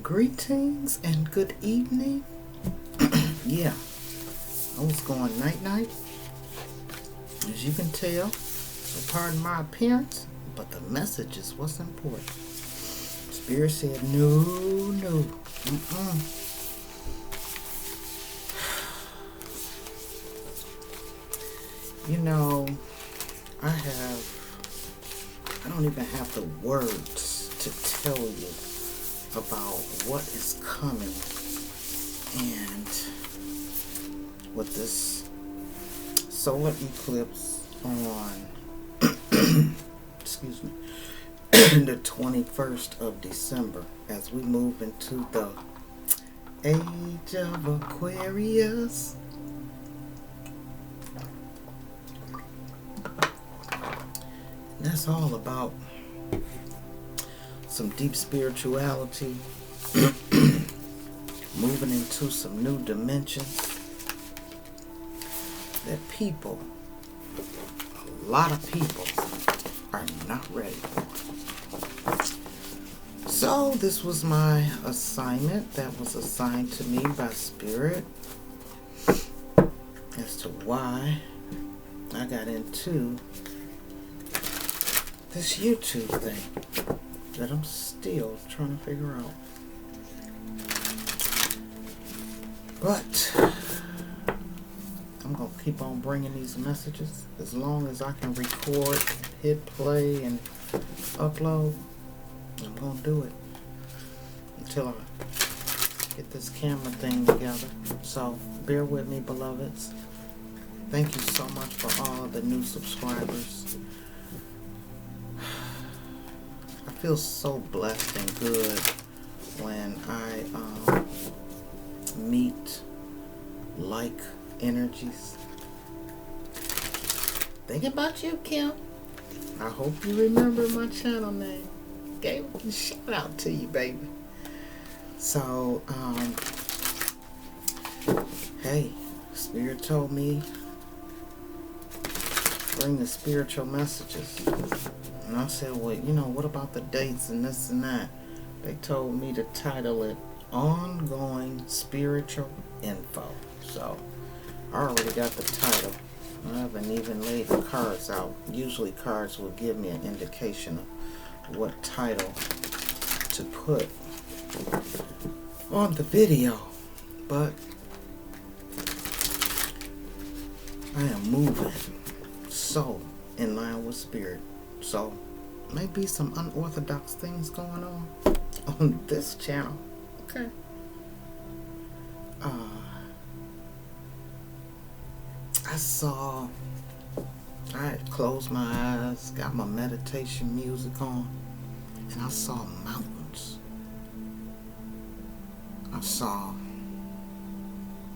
Greetings and good evening. Yeah, I was going night-night, as you can tell, so pardon my appearance, but the messages was important. Spirit said, no. You know, I don't even have the words to tell you about what is coming and with this solar eclipse on excuse me the 21st of December as we move into the age of Aquarius. And that's all about some deep spirituality, moving into some new dimensions that people, a lot of people, are not ready for. So this was my assignment that was assigned to me by Spirit as to why I got into this YouTube thing that I'm still trying to figure out. But I'm going to keep on bringing these messages as long as I can record, hit play, and upload. I'm going to do it until I get this camera thing together. So bear with me, beloveds. Thank you so much for all the new subscribers. I feel so blessed and good when I meet like energies. Thinking about you, Kim. I hope you remember my channel name. Gave a shout out to you, baby. So, hey, Spirit told me bring the spiritual messages. And I said, well, you know, what about the dates and this and that? They told me to title it Ongoing Spiritual Info. So, I already got the title. I haven't even laid the cards out. Usually cards will give me an indication of what title to put on the video. But I am moving so in line with Spirit. So, maybe some unorthodox things going on this channel. Okay. I had closed my eyes, got my meditation music on, and I saw mountains. I saw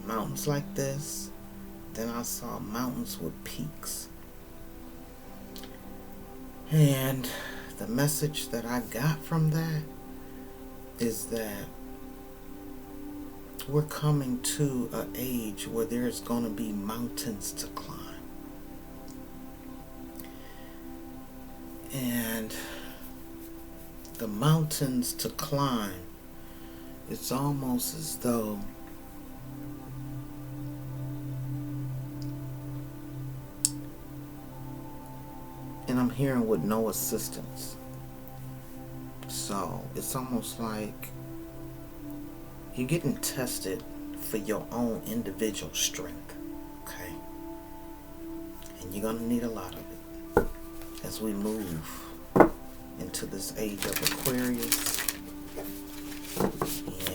mountains like this, then I saw mountains with peaks. And the message that I got from that is that we're coming to an age where there's going to be mountains to climb. And the mountains to climb, it's almost as though and I'm hearing with no assistance. So it's almost like you're getting tested for your own individual strength, okay? And you're gonna need a lot of it as we move into this age of Aquarius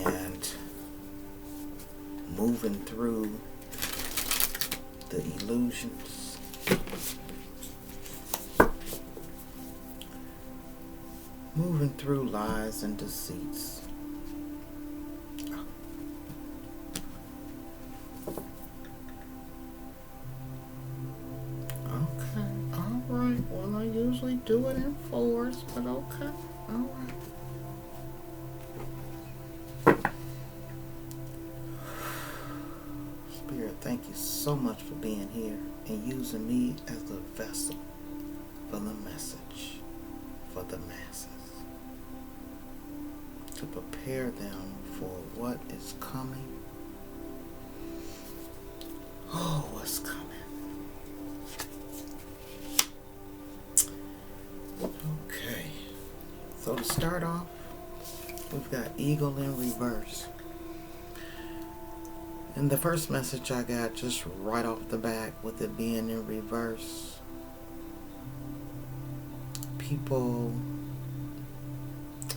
and moving through the illusions, moving through lies and deceits. Do it in fours, but okay. Alright. Spirit, thank you so much for being here and using me as a vessel for the message for the masses. to prepare them for what is coming. Oh, what's coming? Okay. So to start off, we've got Eagle in reverse. And the first message I got just right off the bat with it being in reverse, people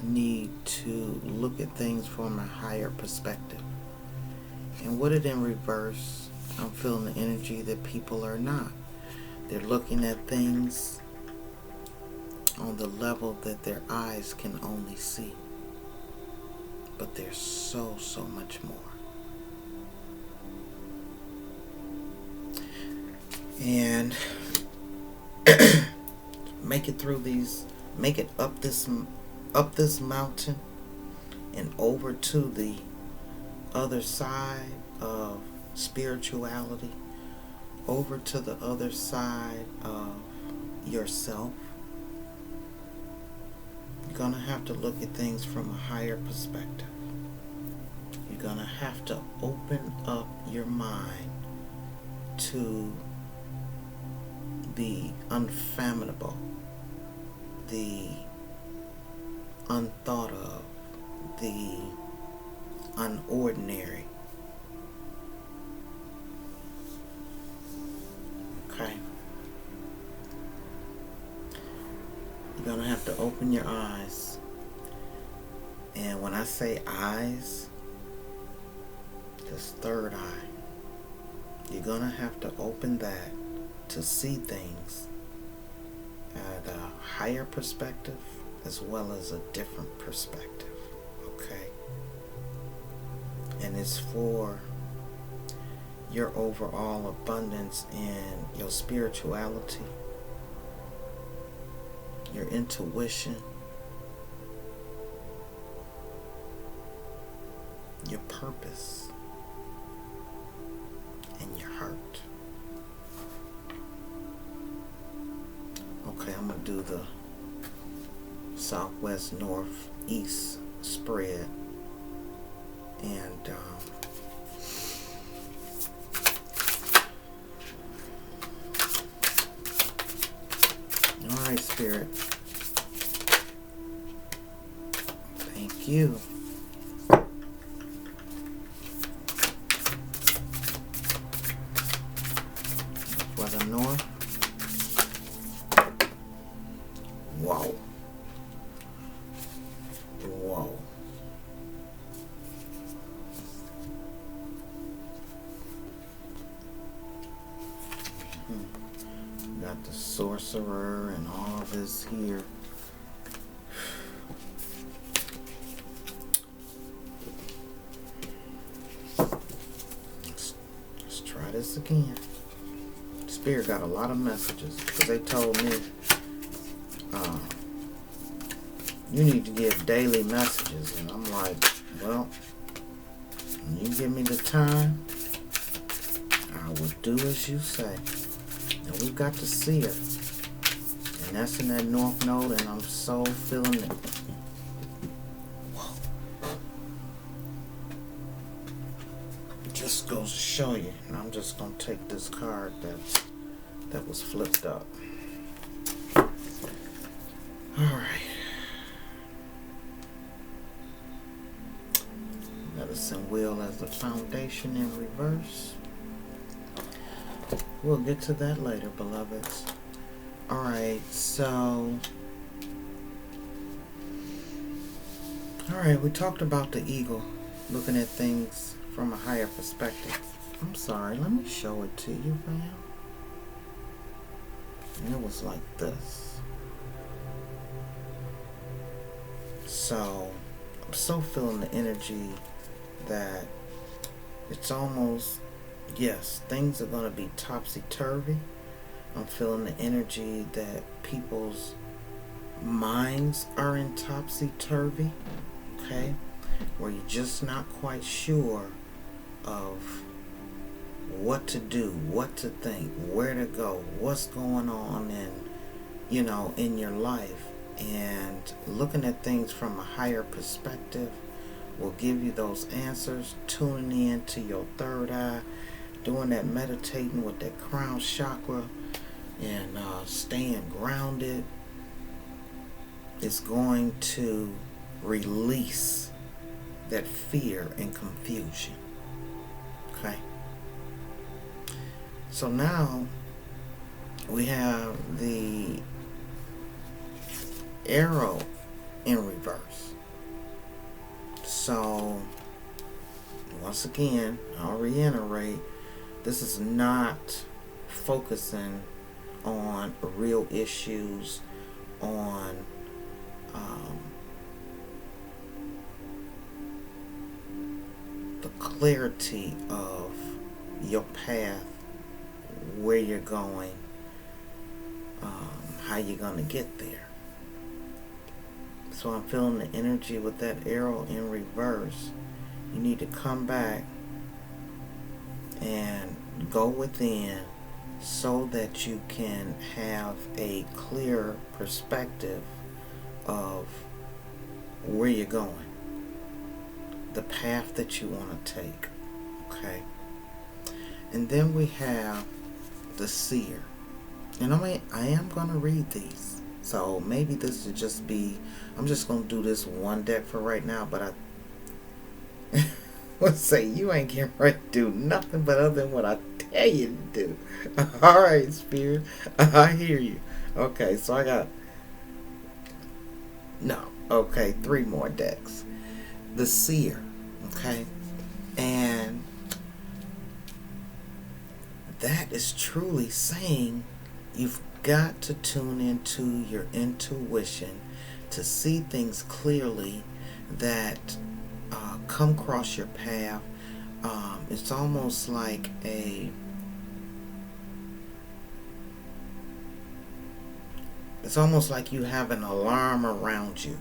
need to look at things from a higher perspective. And with it in reverse, I'm feeling the energy that people are not. They're looking at things on the level that their eyes can only see. But there's so much more. And make it through these, make it up this mountain and over to the other side of spirituality, over to the other side of yourself. You're gonna have to look at things from a higher perspective. You're gonna have to open up your mind to the unfathomable, the unthought of, the unordinary. Okay? You're gonna have to open your eyes. And when I say eyes, this third eye, you're gonna have to open that to see things at a higher perspective as well as a different perspective. Okay? And it's for your overall abundance in your spirituality, your intuition, your purpose, and your heart. Okay, I'm going to do the southwest, northeast spread. And alright, Spirit. Thank you. For the north. Whoa. Whoa. Got the sorcerer and all this here. Let's try this again. Spirit got a lot of messages because they told me you need to give daily messages, and I'm like, well, when you give me the time, I will do as you say. And we've got to see it, and that's in that north node, and I'm so feeling it. It just goes to show you, and I'm just gonna take this card that was flipped up. All right. Medicine wheel as the foundation in reverse. We'll get to that later, beloveds. Alright, so... Alright, we talked about the eagle, looking at things from a higher perspective. I'm sorry, let me show it to you, fam. And it was like this. So, I'm so feeling the energy that it's almost, yes, things are going to be topsy-turvy. I'm feeling the energy that people's minds are in topsy-turvy, okay? Where you're just not quite sure of what to do, what to think, where to go, what's going on in your life. And looking at things from a higher perspective will give you those answers. Tuning in to your third eye, doing that meditating with that crown chakra, and staying grounded is going to release that fear and confusion. Okay? So now we have the arrow in reverse. So once again, I'll reiterate, this is not focusing on real issues, on the clarity of your path, where you're going, how you're going to get there. So I'm feeling the energy with that arrow in reverse. You need to come back and go within so that you can have a clear perspective of where you're going, the path that you want to take. Okay? And then we have the seer. And I am going to read these. So maybe this would just be, I'm just going to do this one deck for right now, but I would say you ain't getting ready to do nothing but other than what I tell you to do. Alright, Spirit. I hear you. Okay, so I got, no, okay, 3 more decks. The seer, okay? And that is truly saying you've got to tune into your intuition to see things clearly that come across your path. It's almost like you have an alarm around you,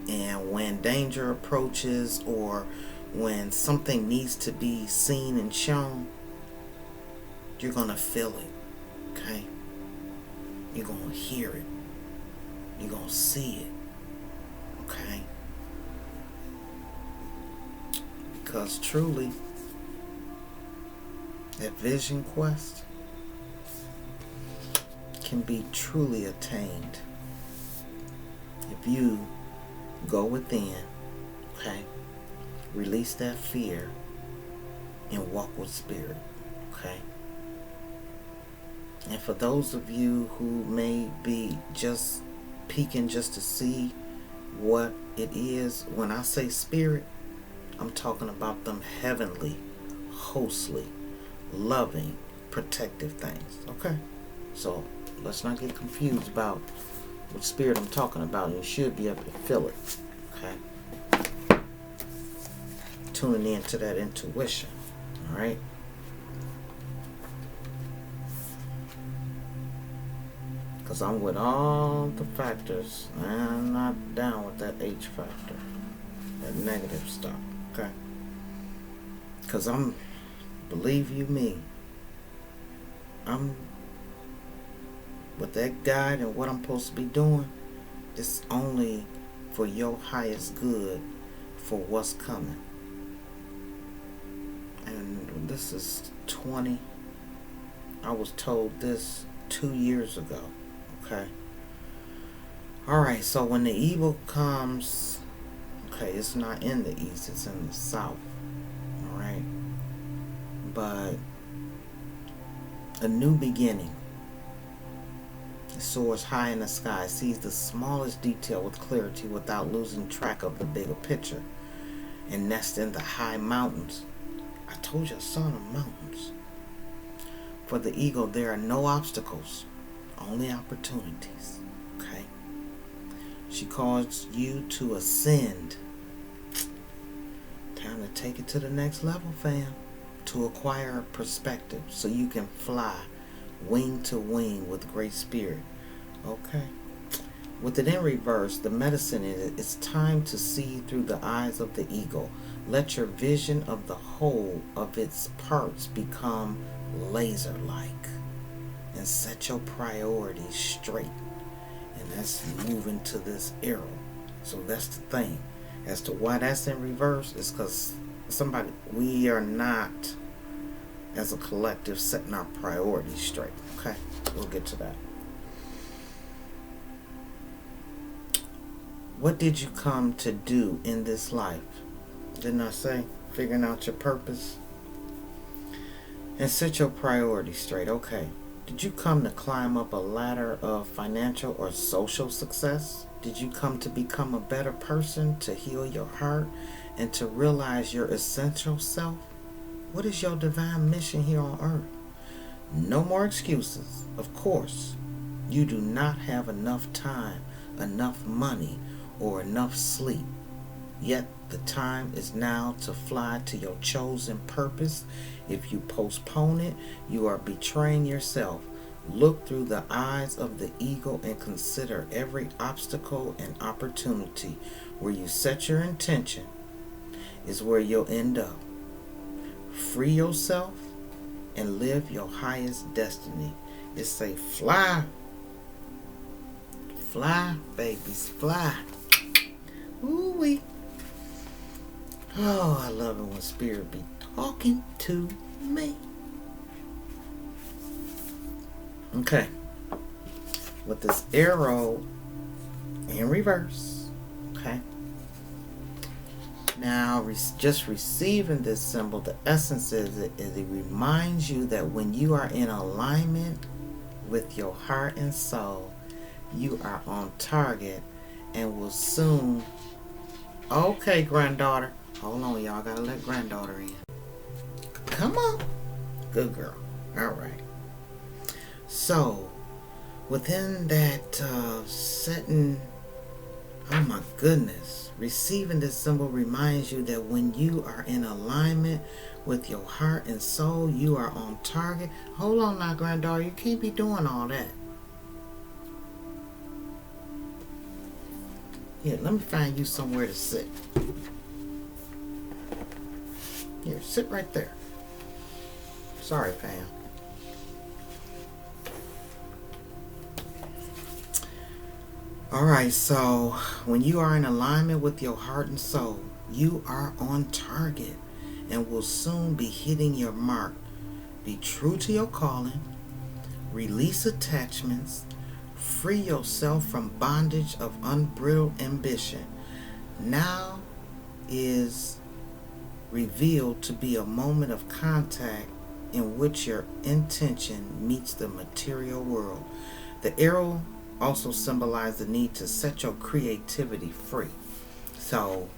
and when danger approaches or when something needs to be seen and shown, you're gonna feel it. Okay? You're gonna hear it. You're gonna see it. Okay? Because truly, that vision quest can be truly attained if you go within, okay, release that fear and walk with spirit. Okay? And for those of you who may be just peeking just to see what it is, when I say spirit, I'm talking about them heavenly, hostly, loving, protective things. Okay? So let's not get confused about what spirit I'm talking about. You should be able to feel it. Okay? Tuning into that intuition. Alright? Because I'm with all the factors. I'm not down with that H factor. That negative stuff. Okay? Because believe you me, I'm with that guide and what I'm supposed to be doing. It's only for your highest good, for what's coming. And this is 20. I was told this 2 years ago. Okay. Alright, so when the evil comes, okay, it's not in the east, it's in the south. Alright. But a new beginning. It soars high in the sky, sees the smallest detail with clarity without losing track of the bigger picture, and nests in the high mountains. I told you I saw the mountains. For the eagle, there are no obstacles, only opportunities. Okay? She calls you to ascend. Time to take it to the next level, fam. To acquire a perspective so you can fly wing to wing with great spirit. Okay? With it in reverse, the medicine is it's time to see through the eyes of the eagle. Let your vision of the whole of its parts become laser-like. And set your priorities straight And that's moving to this arrow. So that's the thing. As to why that's in reverse is because we are not, as a collective, setting our priorities straight. Okay, we'll get to that. What did you come to do in this life? Didn't I say? Figuring out your purpose. And set your priorities straight. Okay. Did you come to climb up a ladder of financial or social success? Did you come to become a better person, to heal your heart, and to realize your essential self? What is your divine mission here on earth? No more excuses. Of course, you do not have enough time, enough money, or enough sleep. Yet the time is now to fly to your chosen purpose. If you postpone it, you are betraying yourself. Look through the eyes of the eagle and consider every obstacle and opportunity. Where you set your intention is where you'll end up. Free yourself and live your highest destiny. It's say fly. Fly, babies, fly. Ooh-wee. Oh, I love it when Spirit be talking to me. Okay. With this arrow in reverse. Okay. Now, just receiving this symbol, the essence is it reminds you that when you are in alignment with your heart and soul, you are on target and will soon. Okay, granddaughter. Hold on, y'all. Gotta let granddaughter in. Come on. Good girl. All right. So, within that setting, oh my goodness, receiving this symbol reminds you that when you are in alignment with your heart and soul, you are on target. Hold on now, granddaughter. You can't be doing all that. Here, let me find you somewhere to sit. Here, sit right there. Sorry, fam. Alright, so when you are in alignment with your heart and soul, you are on target and will soon be hitting your mark. Be true to your calling. Release attachments. Free yourself from bondage of unbridled ambition. Now is revealed to be a moment of contact in which your intention meets the material world. The arrow also symbolizes the need to set your creativity free. So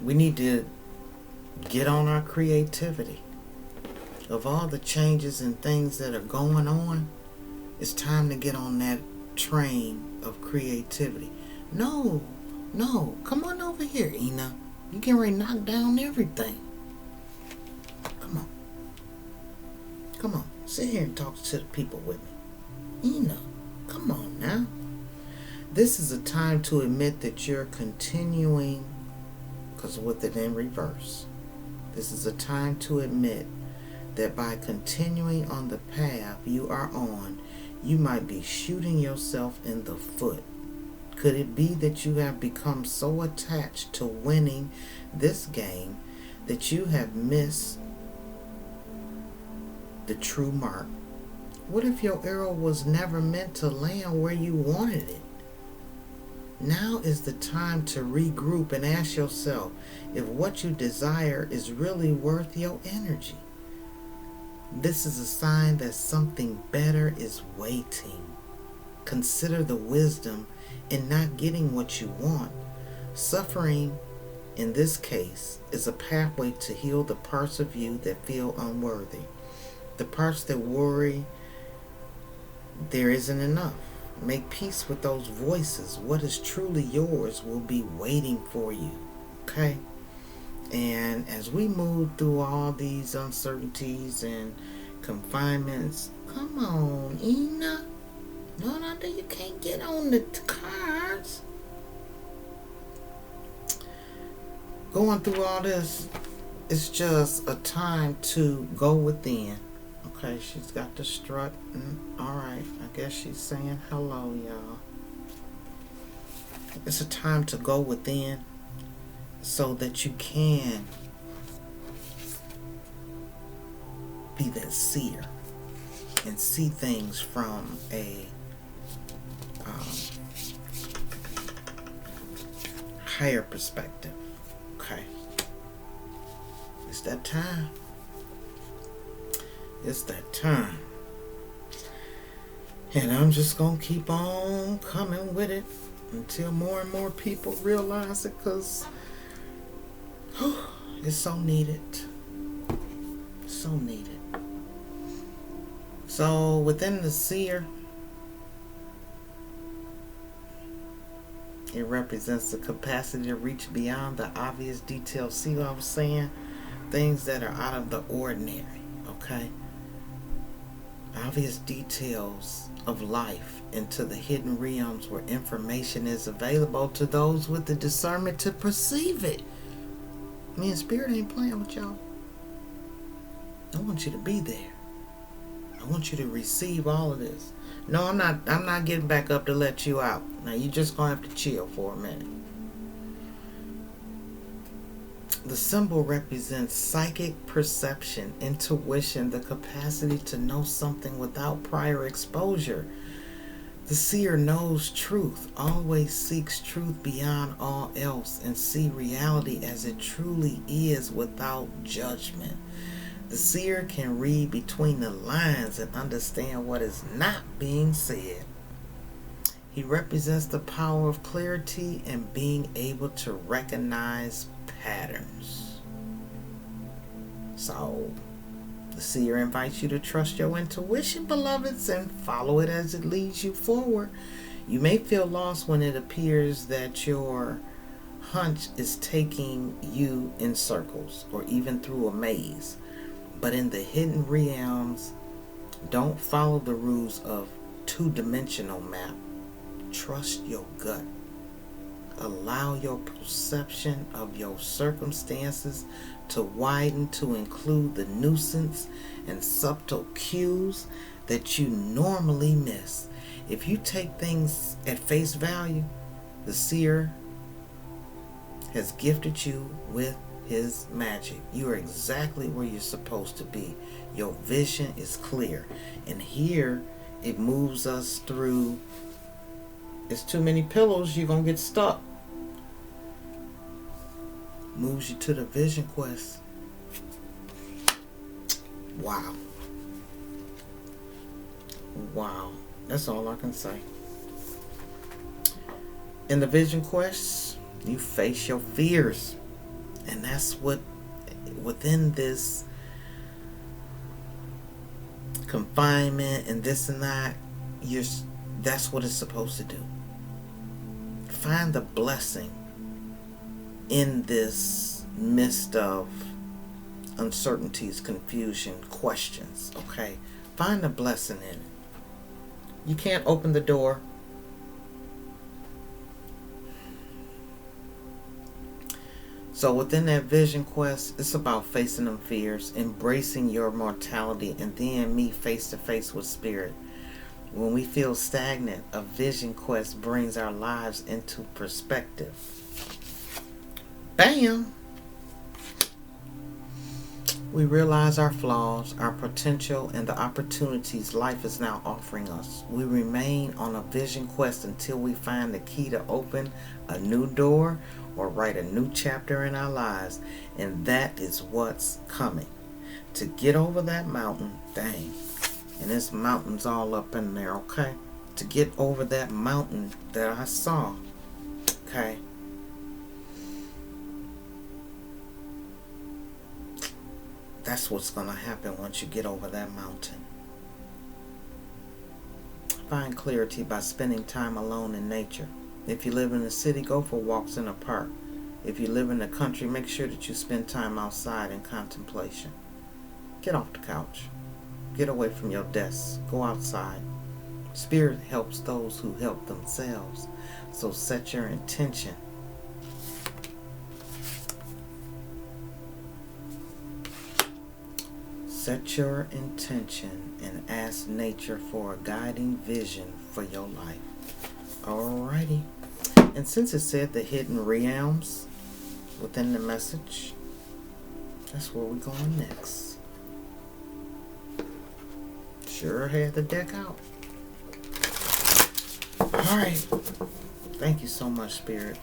we need to get on our creativity. Of all the changes and things that are going on, it's time to get on that train of creativity. No, come on over here, Ina. You getting ready to knock down everything. Come on, sit here and talk to the people with me. Ina, come on now. This is a time to admit that you're continuing, because with it in reverse, this is a time to admit that by continuing on the path you are on, you might be shooting yourself in the foot. Could it be that you have become so attached to winning this game that you have missed the true mark? What if your arrow was never meant to land where you wanted it? Now is the time to regroup and ask yourself if what you desire is really worth your energy. This is a sign that something better is waiting. Consider the wisdom in not getting what you want. Suffering, in this case, is a pathway to heal the parts of you that feel unworthy. The parts that worry there isn't enough. Make peace with those voices. What is truly yours will be waiting for you. Okay? And as we move through all these uncertainties and confinements, come on, Ina. No, you can't get on the cards. Going through all this, it's just a time to go within. Okay, she's got the strut. Alright, I guess she's saying hello, y'all. It's a time to go within so that you can be that seer and see things from a higher perspective. Okay. It's that time. It's that time. And I'm just going to keep on coming with it until more and more people realize it, because it's so needed. So needed. So within the seer, it represents the capacity to reach beyond the obvious details. See what I was saying? Things that are out of the ordinary, okay? Obvious details of life into the hidden realms where information is available to those with the discernment to perceive it. Me and Spirit ain't playing with y'all. I want you to be there. I want you to receive all of this. No, I'm not getting back up to let you out. Now you just gonna have to chill for a minute. The symbol represents psychic perception, intuition, the capacity to know something without prior exposure. The seer knows truth, always seeks truth beyond all else, and see reality as it truly is without judgment. The seer can read between the lines and understand what is not being said. He represents the power of clarity and being able to recognize patterns. So, the seer invites you to trust your intuition, beloveds, and follow it as it leads you forward. You may feel lost when it appears that your hunch is taking you in circles or even through a maze. But in the hidden realms, don't follow the rules of two-dimensional map. Trust your gut. Allow your perception of your circumstances to widen to include the nuisance and subtle cues that you normally miss. If you take things at face value, the seer has gifted you with his magic. You are exactly where you're supposed to be. Your vision is clear. And here it moves us through. It's too many pillows, you're going to get stuck. Moves you to the vision quest. Wow. Wow. That's all I can say. In the vision quest, you face your fears. And that's what, within this confinement and this and that, that's what it's supposed to do. Find the blessing in this midst of uncertainties, confusion, questions, okay? Find the blessing in it. You can't open the door. So within that vision quest, it's about facing them fears, embracing your mortality, and then me face to face with spirit. When we feel stagnant, a vision quest brings our lives into perspective. Bam! We realize our flaws, our potential, and the opportunities life is now offering us. We remain on a vision quest until we find the key to open a new door or write a new chapter in our lives. And that is what's coming. To get over that mountain, dang. And this mountain's all up in there, okay? To get over that mountain that I saw, okay? That's what's going to happen once you get over that mountain. Find clarity by spending time alone in nature. If you live in the city, go for walks in a park. If you live in the country, make sure that you spend time outside in contemplation. Get off the couch. Get away from your desk. Go outside. Spirit helps those who help themselves. So set your intention. Set your intention and ask nature for a guiding vision for your life. Alrighty. And since it said the hidden realms within the message, that's where we're going next. Sure had the deck out. Alright. Thank you so much, Spirit,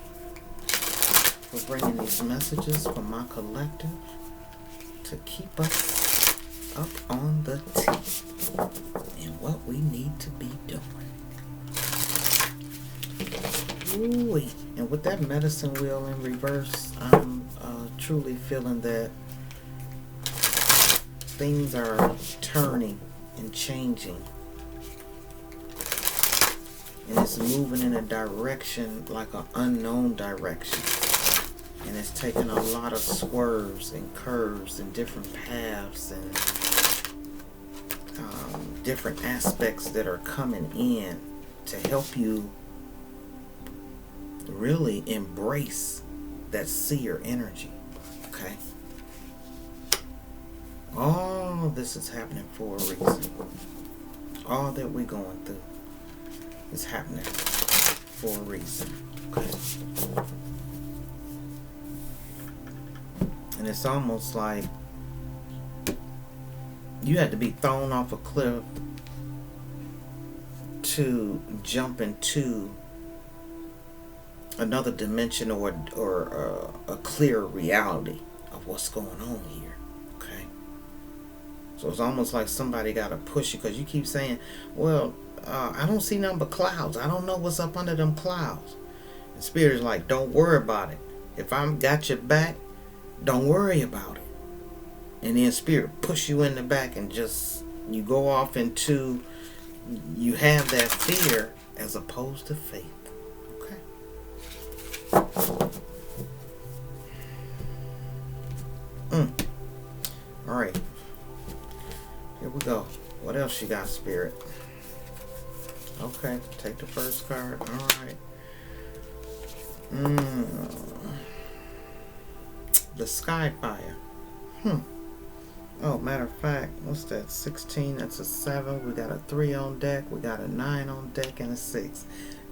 for bringing these messages from my collective to keep us up on the tee and what we need to be doing. Ooh-wee. And with that medicine wheel in reverse, I'm truly feeling that things are turning and changing. And it's moving in a direction like an unknown direction. And it's taking a lot of swerves and curves and different paths and different aspects that are coming in to help you really embrace that seer energy. Okay? All this is happening for a reason. All that we're going through is happening for a reason. Okay? And it's almost like you had to be thrown off a cliff to jump into another dimension or a clear reality of what's going on here. Okay? So it's almost like somebody got to push you, because you keep saying, well, I don't see nothing but clouds. I don't know what's up under them clouds. And Spirit is like, don't worry about it. If I'm got your back, don't worry about it. And then Spirit push you in the back and just, you go off into, you have that fear as opposed to faith. Alright. Here we go. What else you got, Spirit? Okay, take the first card. Alright. The Skyfire. Oh, matter of fact, what's that? 16, that's a 7. We got a 3 on deck. We got a 9 on deck and a 6.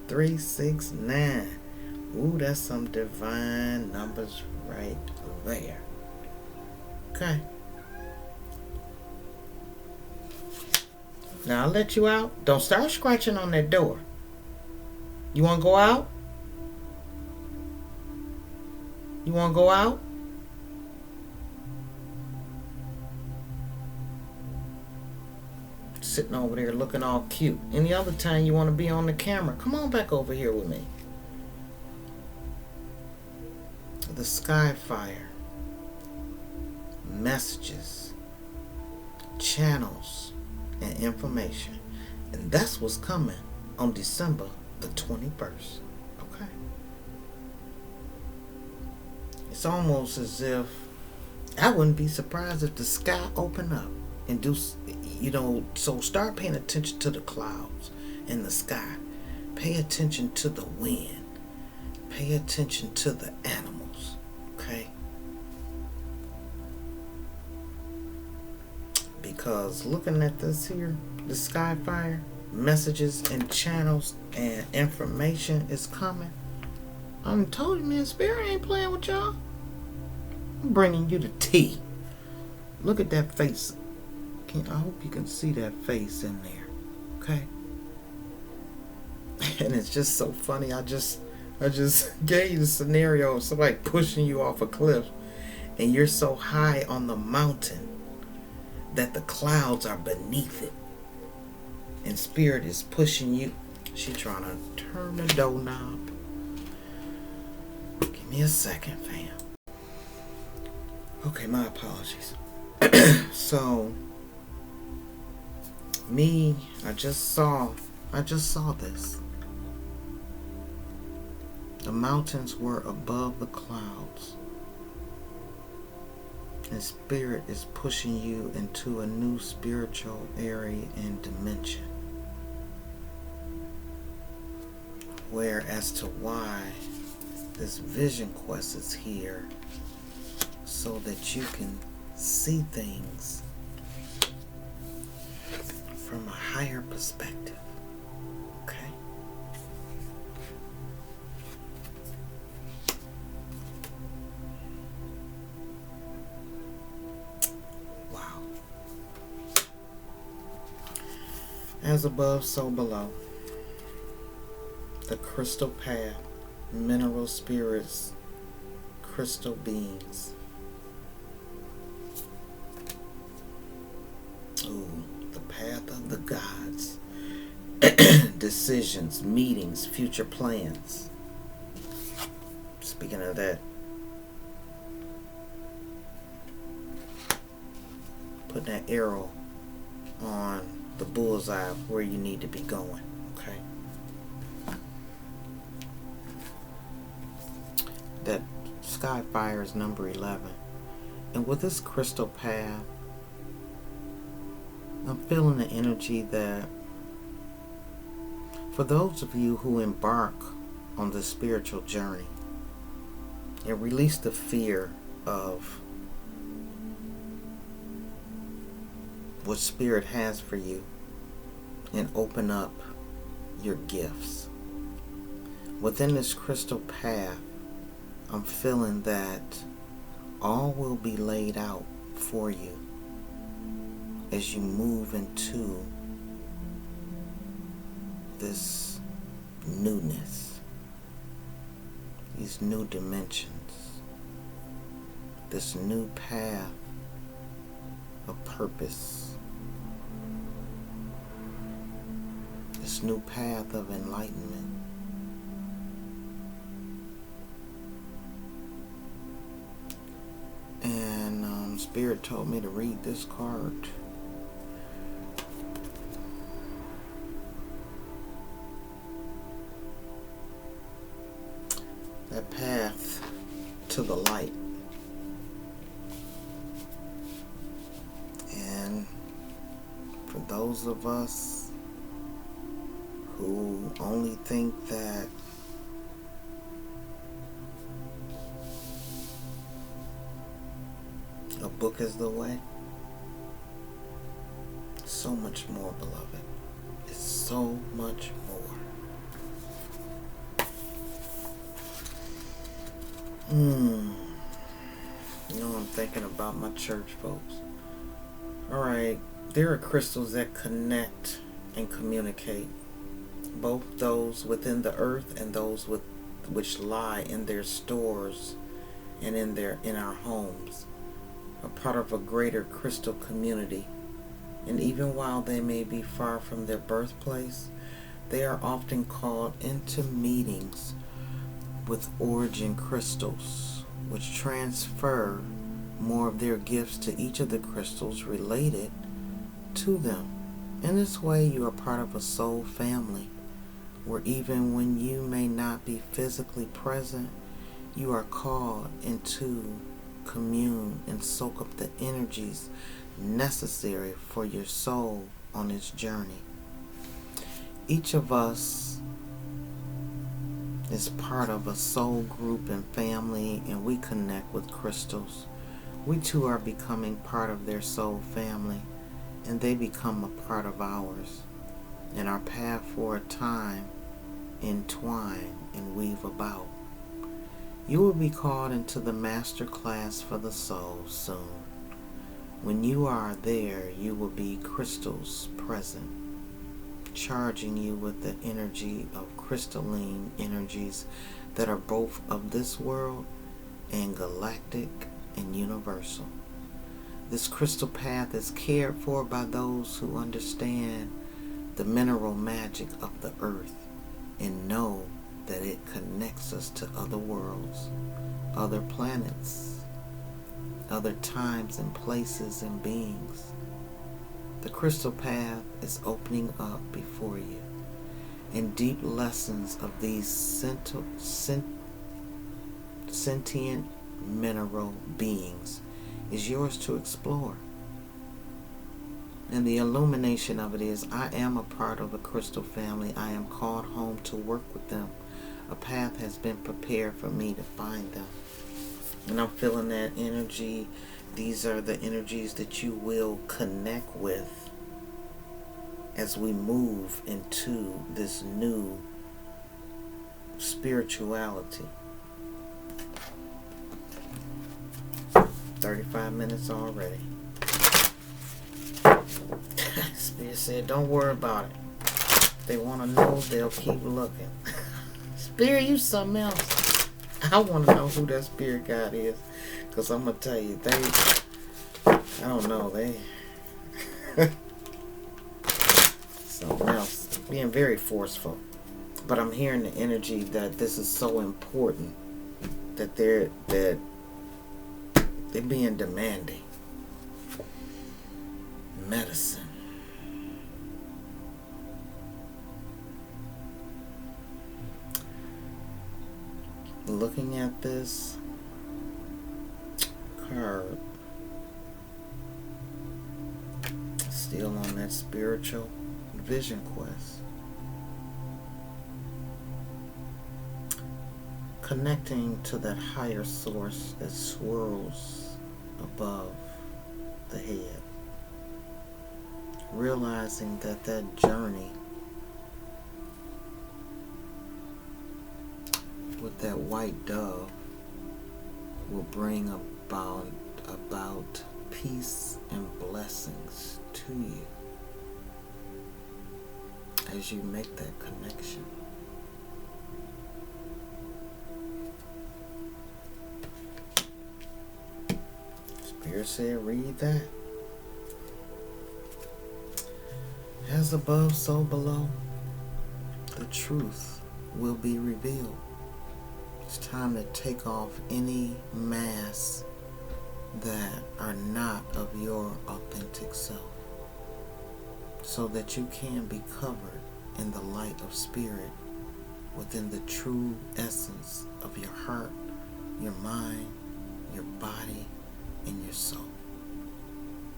3, 6, 9. Ooh, that's some divine numbers right there. Okay. Now I'll let you out. Don't start scratching on that door. You want to go out? You want to go out? Sitting over there looking all cute. Any other time you want to be on the camera, come on back over here with me. The Skyfire. Messages, channels, and information. And that's what's coming on December the 21st. Okay? It's almost as if, I wouldn't be surprised if the sky opened up and do, so start paying attention to the clouds in the sky. Pay attention to the wind. Pay attention to the animals. Okay? Because looking at this here, the Skyfire, messages and channels and information is coming. I'm told you, man, Spirit ain't playing with y'all. I'm bringing you the tea. Look at that face. I hope you can see that face in there. Okay? And it's just so funny. I just gave you the scenario of somebody pushing you off a cliff, and you're so high on the mountain that the clouds are beneath it, and Spirit is pushing you. She trying to turn the doorknob. Give me a second, fam. Okay, my apologies. So me, I just saw this. The mountains were above the clouds. And Spirit is pushing you into a new spiritual area and dimension. Where as to why this vision quest is here, so that you can see things from a higher perspective. Okay? Wow. As above, so below. The crystal path, mineral spirits, crystal beings. Ooh, the path of the gods. Decisions, meetings, future plans. Speaking of that, put that arrow on the bullseye of where you need to be going. Okay? That sky fire is number 11. And with this crystal path, I'm feeling the energy that for those of you who embark on this spiritual journey and release the fear of what Spirit has for you and open up your gifts. Within this crystal path, I'm feeling that all will be laid out for you as you move into this newness, these new dimensions, this new path of purpose, this new path of enlightenment. And Spirit told me to read this card. That path to the light. And for those of us who only think that a book is the way, so much more, beloved. It's so much more. You know, I'm thinking about my church folks. Alright, there are crystals that connect and communicate, both those within the earth and those which lie in their stores and in our homes, a part of a greater crystal community. And even while they may be far from their birthplace, they are often called into meetings with origin crystals, which transfer more of their gifts to each of the crystals related to them. In this way, you are part of a soul family, where even when you may not be physically present, you are called into commune and soak up the energies necessary for your soul on its journey. Each of us is part of a soul group and family, and we connect with crystals. We too are becoming part of their soul family, and they become a part of ours. And our path for a time entwine and weave about. You will be called into the master class for the soul soon. When you are there, you will be crystals present, charging you with the energy of crystalline energies that are both of this world and galactic and universal. This crystal path is cared for by those who understand the mineral magic of the earth and know that it connects us to other worlds, other planets, other times and places and beings. The crystal path is opening up before you, and deep lessons of these sentient mineral beings is yours to explore. And the illumination of it is, I am a part of a crystal family. I am called home to work with them. A path has been prepared for me to find them. And I'm feeling that energy. These are the energies that you will connect with as we move into this new spirituality. 35 minutes already. Spirit said, don't worry about it. If they want to know, they'll keep looking. Spirit, you something else. I want to know who that spirit guide is. Because I'm going to tell you, I don't know, something else. Being very forceful. But I'm hearing the energy that this is so important. That they're being demanding. Medicine. Looking at this card, still on that spiritual vision quest, connecting to that higher source that swirls above the head, realizing that that journey with that white dove will bring about peace and blessings to you as you make that connection. Spirit said, read that. As above, so below, the truth will be revealed. It's time to take off any masks that are not of your authentic self, so that you can be covered in the light of spirit within the true essence of your heart, your mind, your body, and your soul,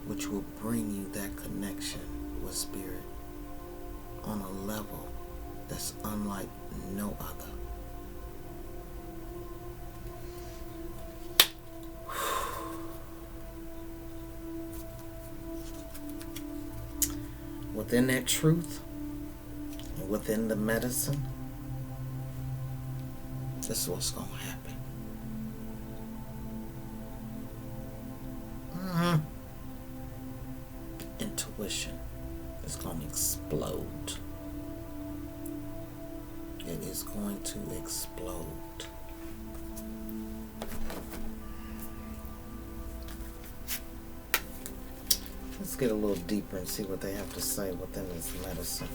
which will bring you that connection with spirit on a level that's unlike no other. Within that truth, and within the medicine, this is what's going to happen. Intuition is going to explode. It is going to explode. Let's get a little deeper and see what they have to say within this medicine.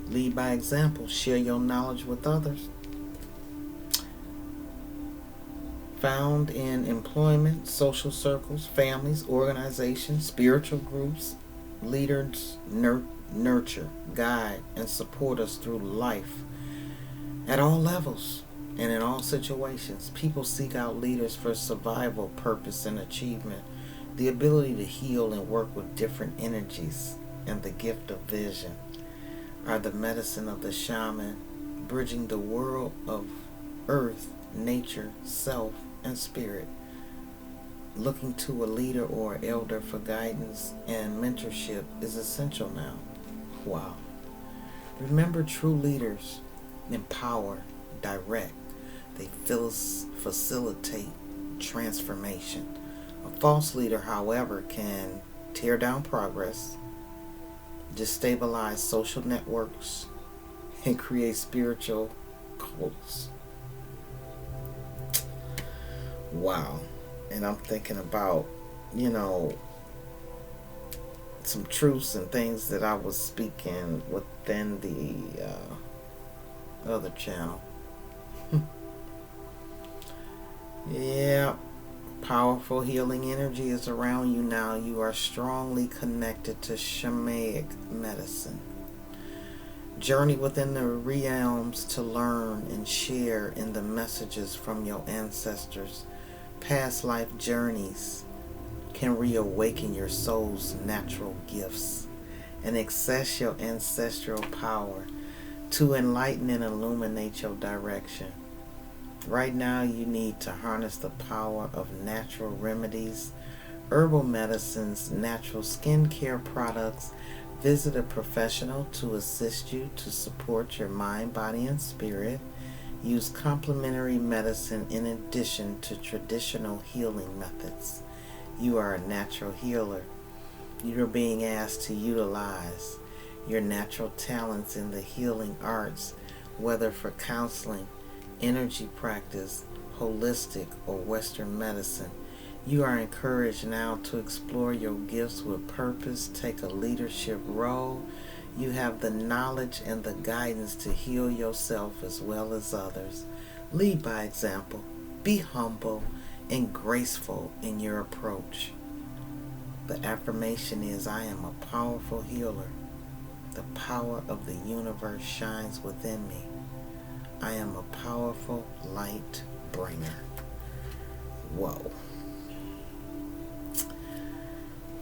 Lead by example. Share your knowledge with others. Found in employment, social circles, families, organizations, spiritual groups, leaders nurture, guide, and support us through life at all levels. And in all situations, people seek out leaders for survival, purpose, and achievement, the ability to heal and work with different energies, and the gift of vision are the medicine of the shaman, bridging the world of earth, nature, self, and spirit. Looking to a leader or elder for guidance and mentorship is essential now. Wow. Remember, true leaders empower, direct. They facilitate transformation. A false leader, however, can tear down progress, destabilize social networks, and create spiritual cults. Wow. And I'm thinking about, some truths and things that I was speaking within the other channel. Yeah, powerful healing energy is around you now. You are strongly connected to shamanic medicine. Journey within the realms to learn and share in the messages from your ancestors. Past life journeys can reawaken your soul's natural gifts and access your ancestral power to enlighten and illuminate your direction. Right now, you need to harness the power of natural remedies, herbal medicines, natural skincare products. Visit a professional to assist you to support your mind, body, and spirit. Use complementary medicine in addition to traditional healing methods. You are a natural healer. You are being asked to utilize your natural talents in the healing arts, whether for counseling, energy practice, holistic, or Western medicine. You are encouraged now to explore your gifts with purpose, take a leadership role. You have the knowledge and the guidance to heal yourself as well as others. Lead by example. Be humble and graceful in your approach. The affirmation is, I am a powerful healer. The power of the universe shines within me. I am a powerful light bringer. Whoa.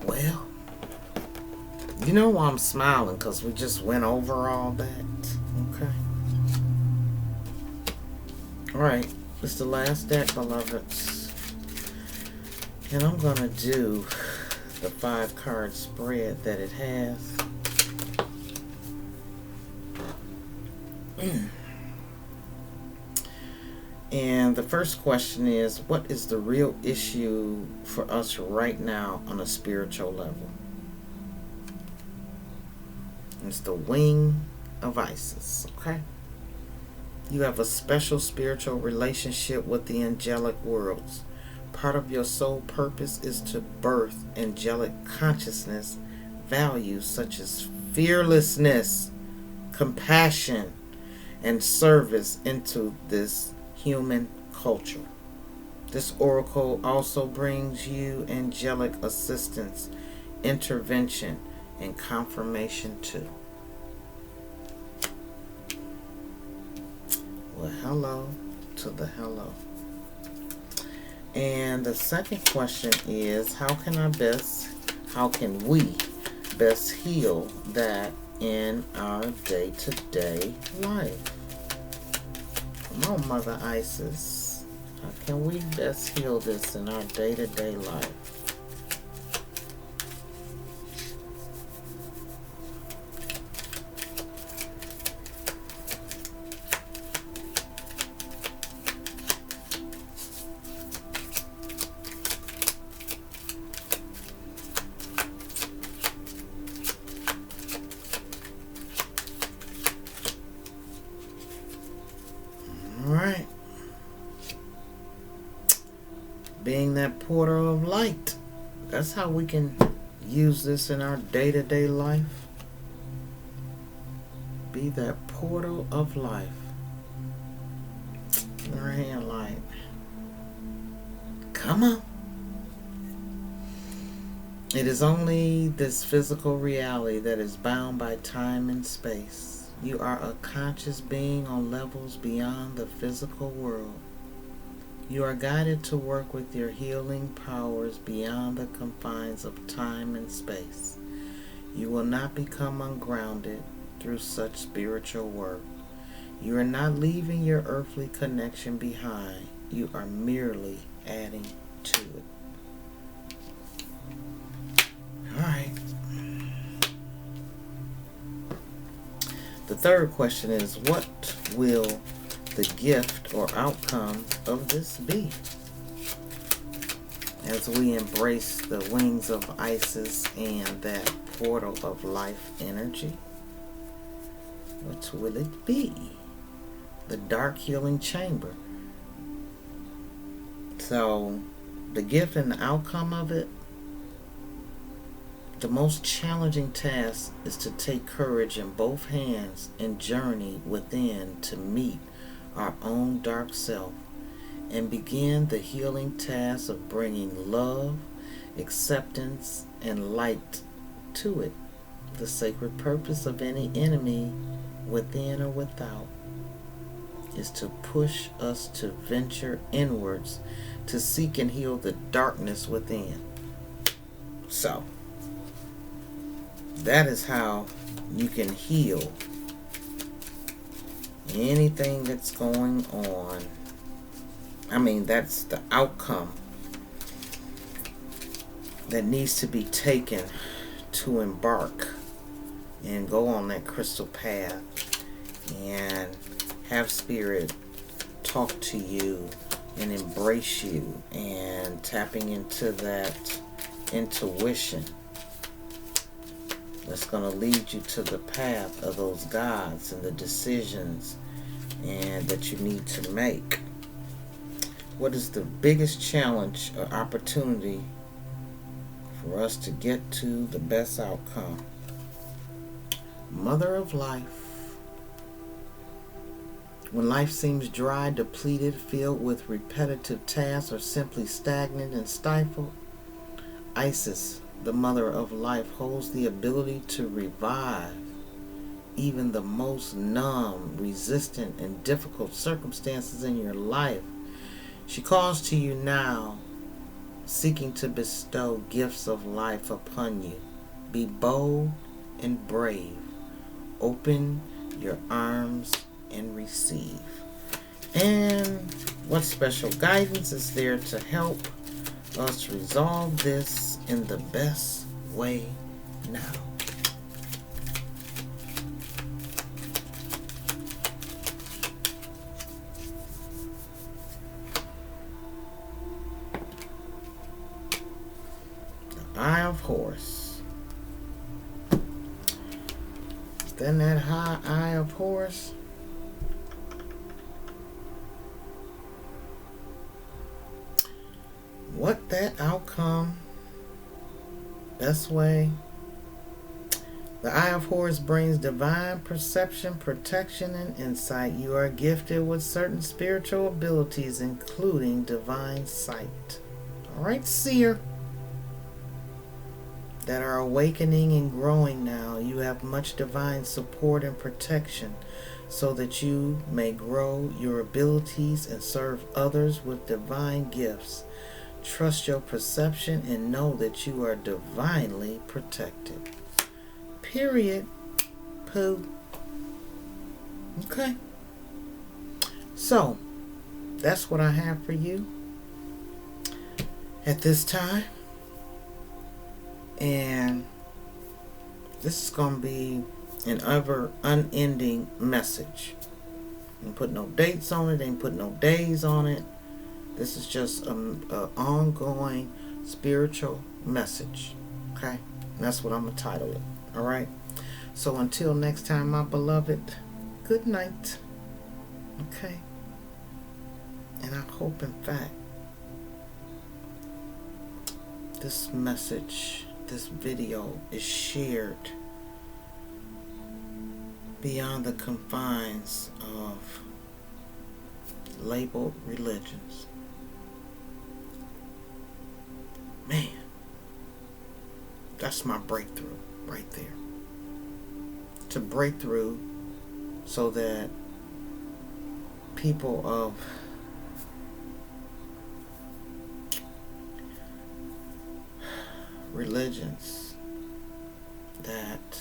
Well, you know why I'm smiling? Because we just went over all that. Okay. Alright. It's the last deck, beloveds. And I'm going to do the 5-card spread that it has. And the first question is, what is the real issue for us right now on a spiritual level? It's the Wing of Isis, okay? You have a special spiritual relationship with the angelic worlds. Part of your soul purpose is to birth angelic consciousness, values such as fearlessness, compassion, and service into this human culture. This oracle also brings you angelic assistance, intervention, and confirmation too. Well, hello to the hello. And the second question is, how can we best heal that in our day-to-day life? Come on, Mother Isis. How can we best heal this in our day-to-day life? Alright. Being that portal of light. That's how we can use this in our day-to-day life. Be that portal of life. In our hand light. Come on. It is only this physical reality that is bound by time and space. You are a conscious being on levels beyond the physical world. You are guided to work with your healing powers beyond the confines of time and space. You will not become ungrounded through such spiritual work. You are not leaving your earthly connection behind. You are merely adding to it. Alright. The third question is, what will the gift or outcome of this be? As we embrace the wings of Isis and that portal of life energy, what will it be? The dark healing chamber. So, the gift and the outcome of it, the most challenging task is to take courage in both hands and journey within to meet our own dark self and begin the healing task of bringing love, acceptance, and light to it. The sacred purpose of any enemy, within or without, is to push us to venture inwards to seek and heal the darkness within. So, that is how you can heal anything that's going on. I mean, that's the outcome that needs to be taken to embark and go on that crystal path and have spirit talk to you and embrace you, and tapping into that intuition that's going to lead you to the path of those gods and the decisions and that you need to make. What is the biggest challenge or opportunity for us to get to the best outcome? Mother of life. When life seems dry, depleted, filled with repetitive tasks, or simply stagnant and stifled, Isis, the mother of life, holds the ability to revive even the most numb, resistant, and difficult circumstances in your life. She calls to you now, seeking to bestow gifts of life upon you. Be bold and brave. Open your arms and receive. And what special guidance is there to help us resolve this in the best way now? The Eye of Horus. Then that high Eye of Horus. What that outcome, best way. The Eye of Horus brings divine perception, protection, and insight. You are gifted with certain spiritual abilities, including divine sight. Alright, seer, that are awakening and growing now. You have much divine support and protection so that you may grow your abilities and serve others with divine gifts. Trust your perception and know that you are divinely protected. Period. Pooh. Okay. So, that's what I have for you at this time. And this is going to be an ever unending message. Ain't put no dates on it. Ain't put no days on it. This is just an ongoing spiritual message. Okay? And that's what I'm going to title it. Alright? So until next time, my beloved, good night. Okay? And I hope, in fact, this message, this video is shared beyond the confines of labeled religions. Man, that's my breakthrough right there. To break through so that people of religions that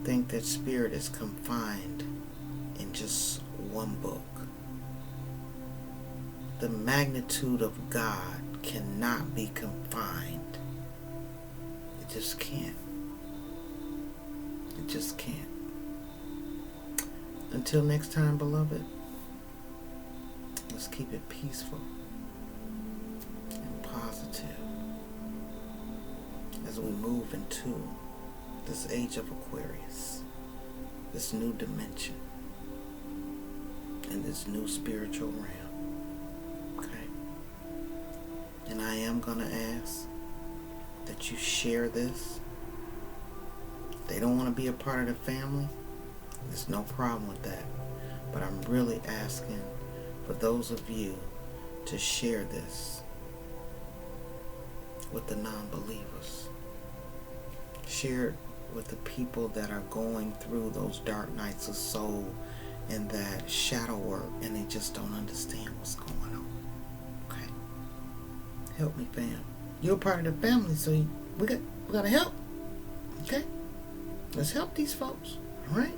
think that spirit is confined in just one book. The magnitude of God cannot be confined. It just can't. It just can't. Until next time, beloved, let's keep it peaceful and positive as we move into this age of Aquarius, this new dimension, and this new spiritual realm. Okay? And I am going to ask that you share this. If they don't want to be a part of the family, there's no problem with that. But I'm really asking for those of you to share this with the non-believers. Share it with the people that are going through those dark nights of soul and that shadow work, and they just don't understand what's going on. Okay? Help me, fam. You're part of the family, so we gotta help. Okay? Let's help these folks. Alright?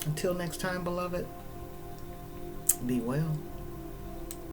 Until next time, beloved, be well.